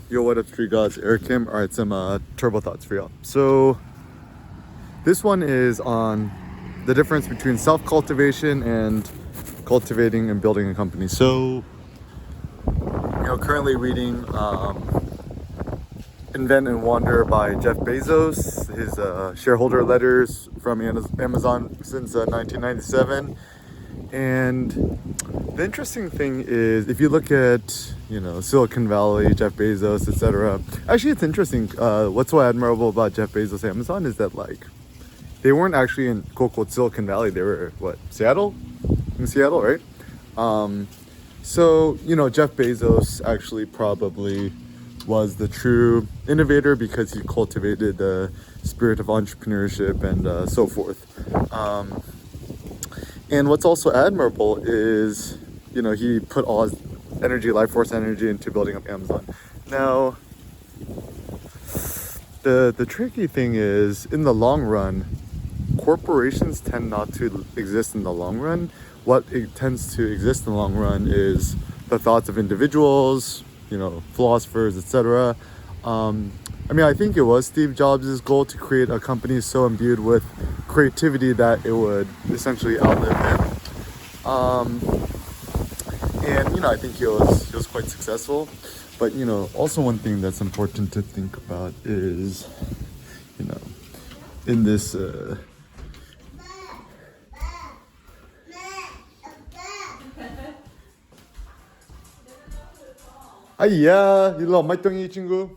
Yo, what up, Street Gods? Eric Kim. All right, some turbo thoughts for y'all. So, this one is on the difference between self cultivation and cultivating and building a company. So, currently reading Invent and Wander by Jeff Bezos, his shareholder letters from Amazon since 1997. And the interesting thing is, if you look at, Silicon Valley, Jeff Bezos, etc. Actually, it's interesting. What's so admirable about Jeff Bezos' Amazon is that, they weren't actually in quote unquote Silicon Valley. They were Seattle, in Seattle, right? So Jeff Bezos actually probably was the true innovator because he cultivated the spirit of entrepreneurship and so forth. And what's also admirable is, he put all his energy, life force energy, into building up Amazon. Now, the tricky thing is, in the long run, corporations tend not to exist in the long run. What it tends to exist in the long run is the thoughts of individuals, philosophers, etc. I think it was Steve Jobs' goal to create a company so imbued with creativity that it would essentially outlive him. And I think he was quite successful. But also one thing that's important to think about is, in this 아이야, 일로 와, 말똥이 친구.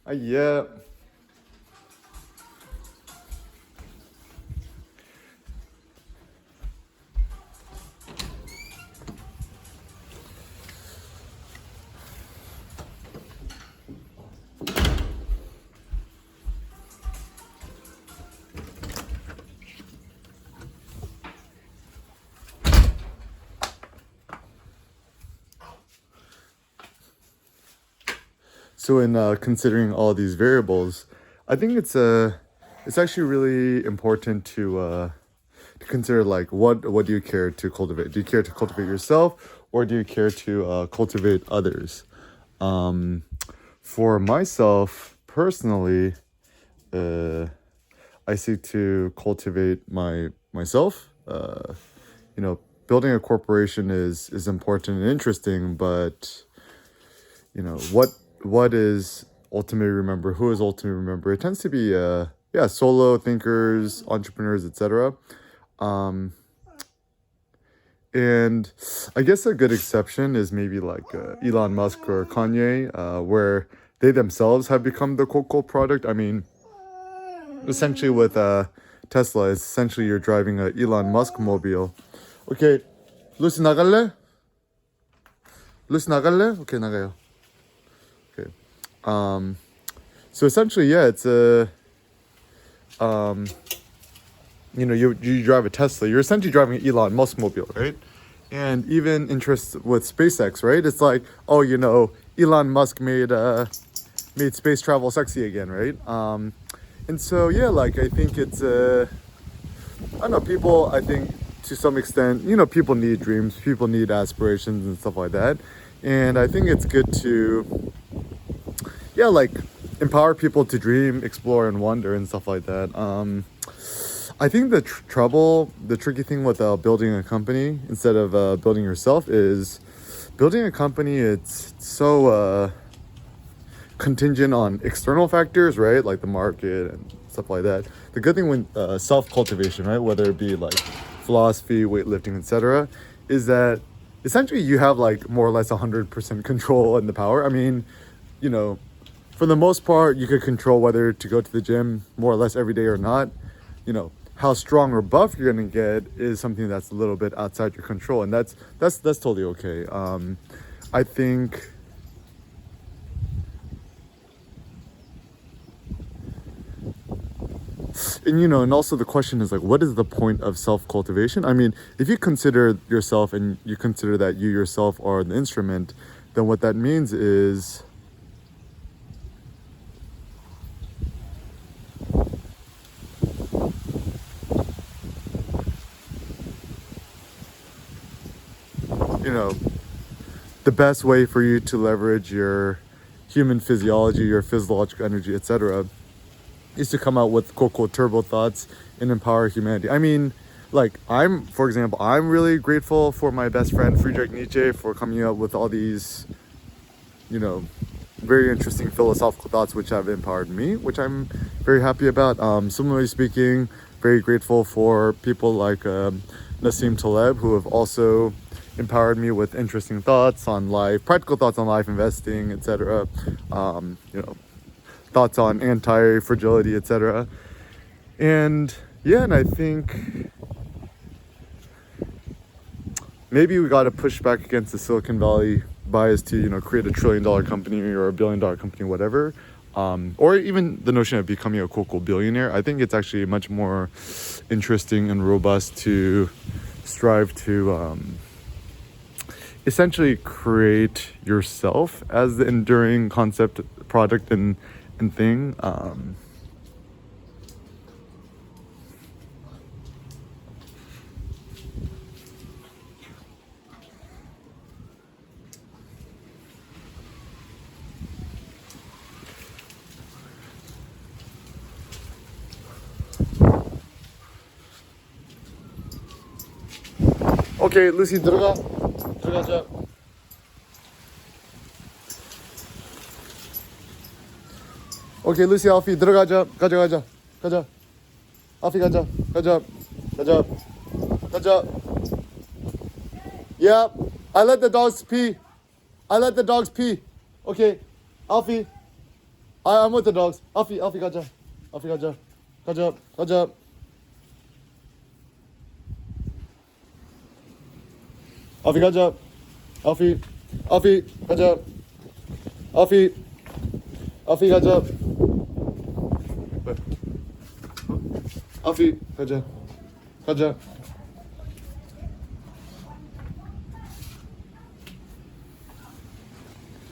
아이야. So in considering all these variables, I think it's actually really important to consider, what do you care to cultivate? Do you care to cultivate yourself, or do you care to cultivate others? For myself personally, I seek to cultivate myself. Building a corporation is important and interesting, but what is ultimately remember? Who is ultimately remember? It tends to be solo thinkers, entrepreneurs, etc. And I guess a good exception is maybe Elon Musk or Kanye, where they themselves have become the quote product. Essentially with Tesla, it's essentially you're driving a Elon Musk mobile. Okay, 루시 나갈래? 루시 나갈래? Okay, 나가요. Okay. So essentially, it's you drive a Tesla. You're essentially driving an Elon Musk mobile, right? And even interest with SpaceX, right? It's Elon Musk made space travel sexy again, right? And so I think it's I don't know, people, I think to some extent, people need dreams, people need aspirations and stuff like that. And I think it's good to empower people to dream, explore, and wonder and stuff like that. I think the tricky thing with building a company instead of building yourself is building a company. It's so contingent on external factors, right? Like the market and stuff like that. The good thing with self-cultivation, right? Whether it be philosophy, weightlifting, etc., is that essentially you have more or less 100% control and the power. For the most part, you could control whether to go to the gym more or less every day or not. How strong or buff you're gonna get is something that's a little bit outside your control, and that's totally okay. I think and also the question is what is the point of self-cultivation? If you consider yourself and you consider that you yourself are the instrument, then what that means is the best way for you to leverage your human physiology, your physiological energy, etc., is to come out with quote unquote turbo thoughts and empower humanity. I mean, like, for example, I'm really grateful for my best friend Friedrich Nietzsche for coming up with all these, you know, very interesting philosophical thoughts which have empowered me, which I'm very happy about. Similarly speaking, very grateful for people like Nassim Taleb, who have also empowered me with interesting thoughts on life, practical thoughts on life, investing, etc. You know, thoughts on anti-fragility, etc. And yeah, and I think maybe we got to push back against the Silicon Valley bias to, you know, create a $1 trillion company or a $1 billion company, whatever. Or even the notion of becoming a quote billionaire. I think it's actually much more interesting and robust to strive to essentially create yourself as the enduring concept, product, and thing. 오케이, 루시 들어가자. 오케이, 루시, 알피 들어가자. 가자. 알피 가자. Yeah, I let the dogs pee. Okay, Alfie, I'm with the dogs. Alfie 가자. 가자. Alfie 가자. Alfie 가자. Alfie 가자. Alfie 가자.